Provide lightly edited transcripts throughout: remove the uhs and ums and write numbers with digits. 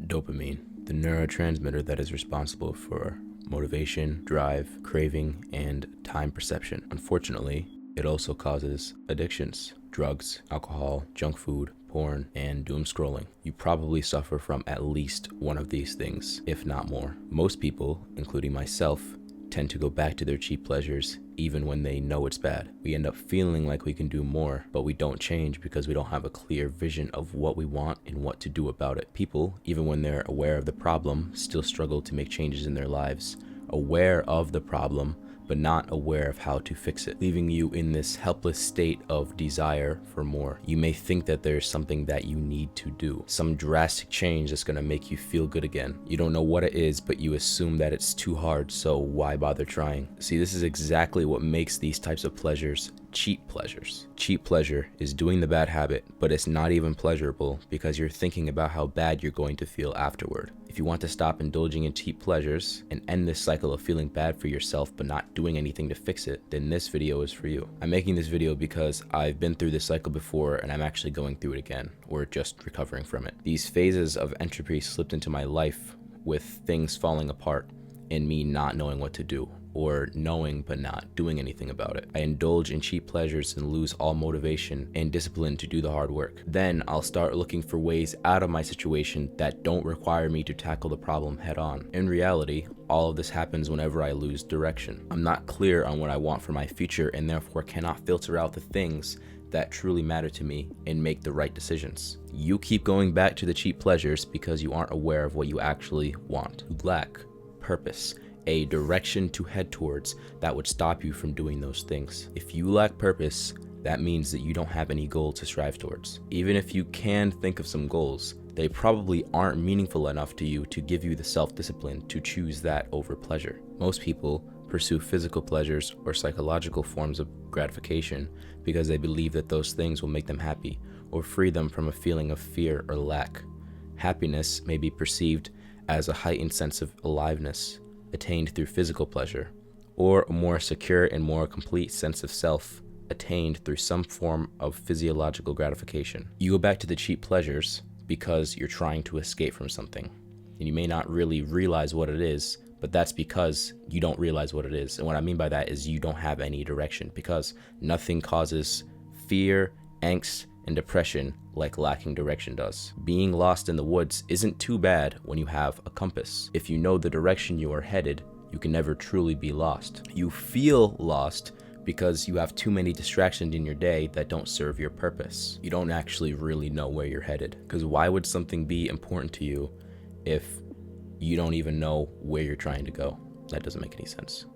Dopamine, the neurotransmitter that is responsible for motivation, drive, craving, and time perception. Unfortunately, it also causes addictions, drugs, alcohol, junk food, porn, and doom scrolling. You probably suffer from at least one of these things, if not more. Most people, including myself, tend to go back to their cheap pleasures even when they know it's bad. We end up feeling like we can do more, but we don't change because we don't have a clear vision of what we want and what to do about it. People, even when they're aware of the problem, still struggle to make changes in their lives, aware of the problem, but not aware of how to fix it, leaving you in this helpless state of desire for more. You may think that there's something that you need to do, some drastic change that's gonna make you feel good again. You don't know what it is, but you assume that it's too hard, so why bother trying? See, this is exactly what makes these types of pleasures cheap pleasures. Cheap pleasure is doing the bad habit, but it's not even pleasurable because you're thinking about how bad you're going to feel afterward. If you want to stop indulging in cheap pleasures and end this cycle of feeling bad for yourself but not doing anything to fix it, then this video is for you. I'm making this video because I've been through this cycle before and I'm actually going through it again, or just recovering from it. These phases of entropy slipped into my life with things falling apart and me not knowing what to do, or knowing but not doing anything about it. I indulge in cheap pleasures and lose all motivation and discipline to do the hard work. Then I'll start looking for ways out of my situation that don't require me to tackle the problem head on. In reality, all of this happens whenever I lose direction. I'm not clear on what I want for my future and therefore cannot filter out the things that truly matter to me and make the right decisions. You keep going back to the cheap pleasures because you aren't aware of what you actually want. You lack purpose, a direction to head towards that would stop you from doing those things. If you lack purpose, that means that you don't have any goal to strive towards. Even if you can think of some goals, they probably aren't meaningful enough to you to give you the self-discipline to choose that over pleasure. Most people pursue physical pleasures or psychological forms of gratification because they believe that those things will make them happy or free them from a feeling of fear or lack. Happiness may be perceived as a heightened sense of aliveness attained through physical pleasure, or a more secure and more complete sense of self attained through some form of physiological gratification. You go back to the cheap pleasures because you're trying to escape from something, and you may not really realize what it is, but that's because you don't realize what it is. And what I mean by that is you don't have any direction, because nothing causes fear, angst, and depression like lacking direction does. Being lost in the woods isn't too bad when you have a compass. If you know the direction you are headed, you can never truly be lost. You feel lost because you have too many distractions in your day that don't serve your purpose. You don't actually really know where you're headed, because why would something be important to you if you don't even know where you're trying to go? That doesn't make any sense.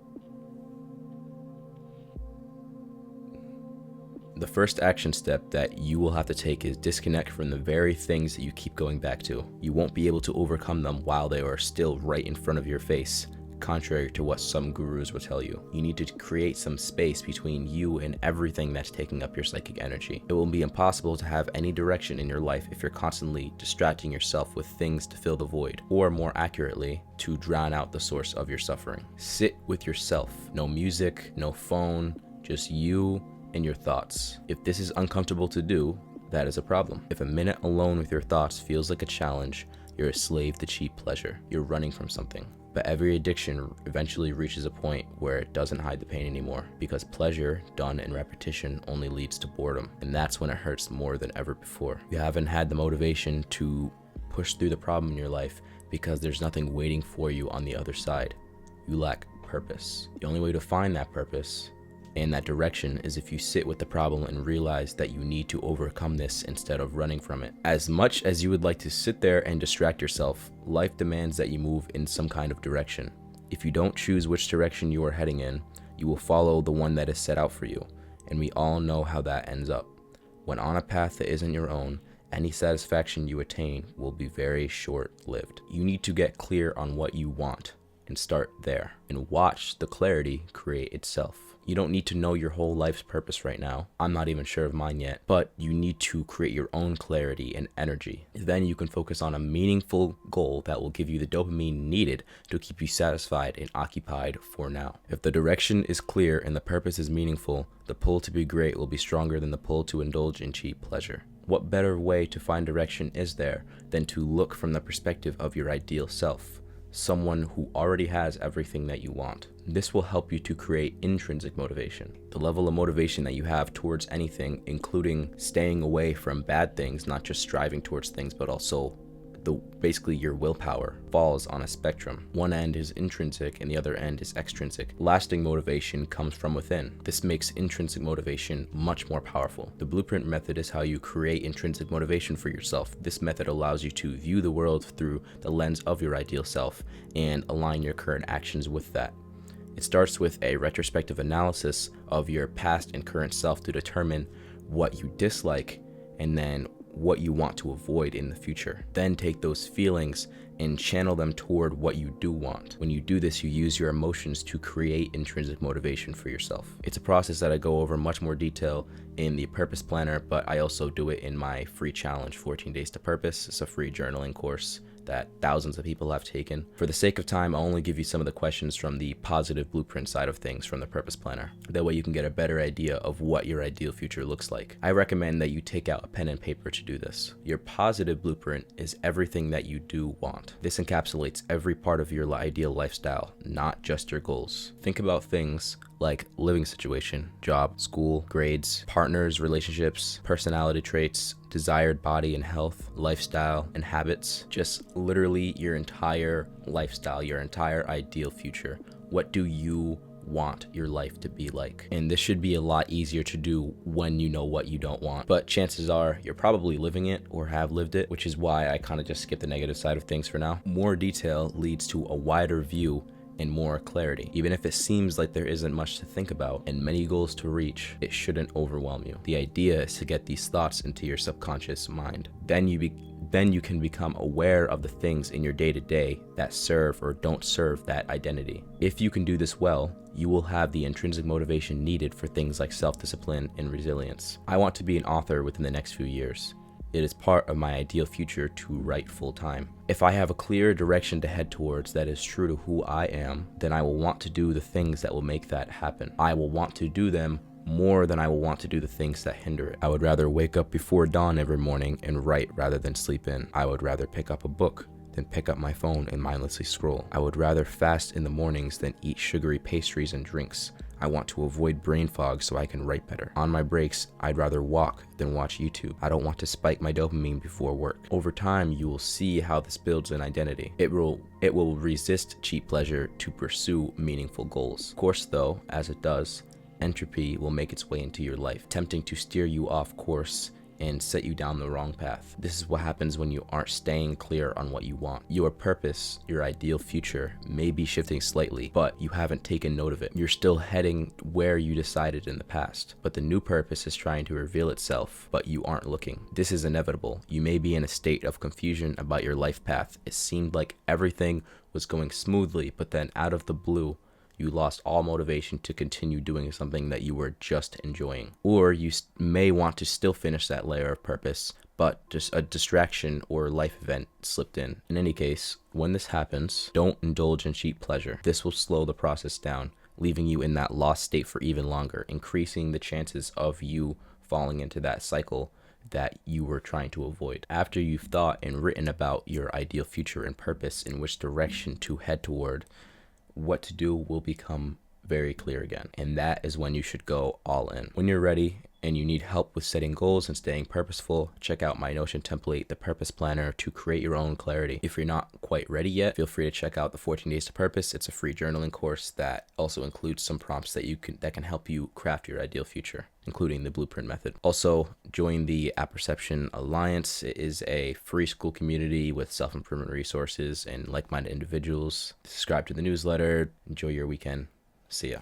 The first action step that you will have to take is disconnect from the very things that you keep going back to. You won't be able to overcome them while they are still right in front of your face, contrary to what some gurus will tell you. You need to create some space between you and everything that's taking up your psychic energy. It will be impossible to have any direction in your life if you're constantly distracting yourself with things to fill the void, or more accurately, to drown out the source of your suffering. Sit with yourself. No music, no phone, just you and your thoughts. If this is uncomfortable to do, that is a problem. If a minute alone with your thoughts feels like a challenge, you're a slave to cheap pleasure. You're running from something. But every addiction eventually reaches a point where it doesn't hide the pain anymore, because pleasure done in repetition only leads to boredom, and that's when it hurts more than ever before. You haven't had the motivation to push through the problem in your life because there's nothing waiting for you on the other side. You lack purpose. The only way to find that purpose and that direction is if you sit with the problem and realize that you need to overcome this instead of running from it. As much as you would like to sit there and distract yourself, life demands that you move in some kind of direction. If you don't choose which direction you are heading in, you will follow the one that is set out for you, and we all know how that ends up. When on a path that isn't your own, any satisfaction you attain will be very short-lived. You need to get clear on what you want and start there, and watch the clarity create itself. You don't need to know your whole life's purpose right now. I'm not even sure of mine yet, but you need to create your own clarity and energy. Then you can focus on a meaningful goal that will give you the dopamine needed to keep you satisfied and occupied for now. If the direction is clear and the purpose is meaningful, the pull to be great will be stronger than the pull to indulge in cheap pleasure. What better way to find direction is there than to look from the perspective of your ideal self, someone who already has everything that you want? This will help you to create intrinsic motivation, the level of motivation that you have towards anything, including staying away from bad things, not just striving towards things, but also basically your willpower falls on a spectrum. One end is intrinsic and the other end is extrinsic. Lasting motivation comes from within. This makes intrinsic motivation much more powerful. The blueprint method is how you create intrinsic motivation for yourself. This method allows you to view the world through the lens of your ideal self and align your current actions with that. It starts with a retrospective analysis of your past and current self to determine what you dislike and then what you want to avoid in the future. Then take those feelings and channel them toward what you do want. When you do this, you use your emotions to create intrinsic motivation for yourself. It's a process that I go over much more detail in the Purpose Planner, but I also do it in my free challenge, 14 Days to Purpose. It's a free journaling course that thousands of people have taken. For the sake of time, I'll only give you some of the questions from the positive blueprint side of things from the Purpose Planner. That way you can get a better idea of what your ideal future looks like. I recommend that you take out a pen and paper to do this. Your positive blueprint is everything that you do want. This encapsulates every part of your ideal lifestyle, not just your goals. Think about things like living situation, job, school, grades, partners, relationships, personality traits, desired body and health, lifestyle and habits, just literally your entire lifestyle, your entire ideal future. What do you want your life to be like? And this should be a lot easier to do when you know what you don't want, but chances are you're probably living it or have lived it, which is why I kind of just skip the negative side of things for now. More detail leads to a wider view and more clarity. Even if it seems like there isn't much to think about and many goals to reach, it shouldn't overwhelm you. The idea is to get these thoughts into your subconscious mind. Then you can become aware of the things in your day-to-day that serve or don't serve that identity. If you can do this well, you will have the intrinsic motivation needed for things like self-discipline and resilience. I want to be an author within the next few years. It is part of my ideal future to write full time. If I have a clear direction to head towards that is true to who I am, then I will want to do the things that will make that happen. I will want to do them more than I will want to do the things that hinder it. I would rather wake up before dawn every morning and write rather than sleep in. I would rather pick up a book than pick up my phone and mindlessly scroll. I would rather fast in the mornings than eat sugary pastries and drinks. I want to avoid brain fog so I can write better. On my breaks, I'd rather walk than watch YouTube. I don't want to spike my dopamine before work. Over time, you will see how this builds an identity. It will resist cheap pleasure to pursue meaningful goals. Of course, though, as it does, entropy will make its way into your life, tempting to steer you off course and set you down the wrong path. This is what happens when you aren't staying clear on what you want. Your purpose, your ideal future, may be shifting slightly, but you haven't taken note of it. You're still heading where you decided in the past, but the new purpose is trying to reveal itself, but you aren't looking. This is inevitable. You may be in a state of confusion about your life path. It seemed like everything was going smoothly, but then out of the blue, you lost all motivation to continue doing something that you were just enjoying. Or you may want to still finish that layer of purpose, but just a distraction or life event slipped in. In any case, when this happens, don't indulge in cheap pleasure. This will slow the process down, leaving you in that lost state for even longer, increasing the chances of you falling into that cycle that you were trying to avoid. After you've thought and written about your ideal future and purpose in which direction to head toward, what to do will become very clear again. And that is when you should go all in. When you're ready and you need help with setting goals and staying purposeful, check out my Notion template, the Purpose Planner, to create your own clarity. If you're not quite ready yet, feel free to check out the 14 Days to Purpose. It's a free journaling course that also includes some prompts that can help you craft your ideal future, including the blueprint method. Also, join the Apperception Alliance. It is a free school community with self-improvement resources and like-minded individuals. Subscribe to the newsletter. Enjoy your weekend. See ya.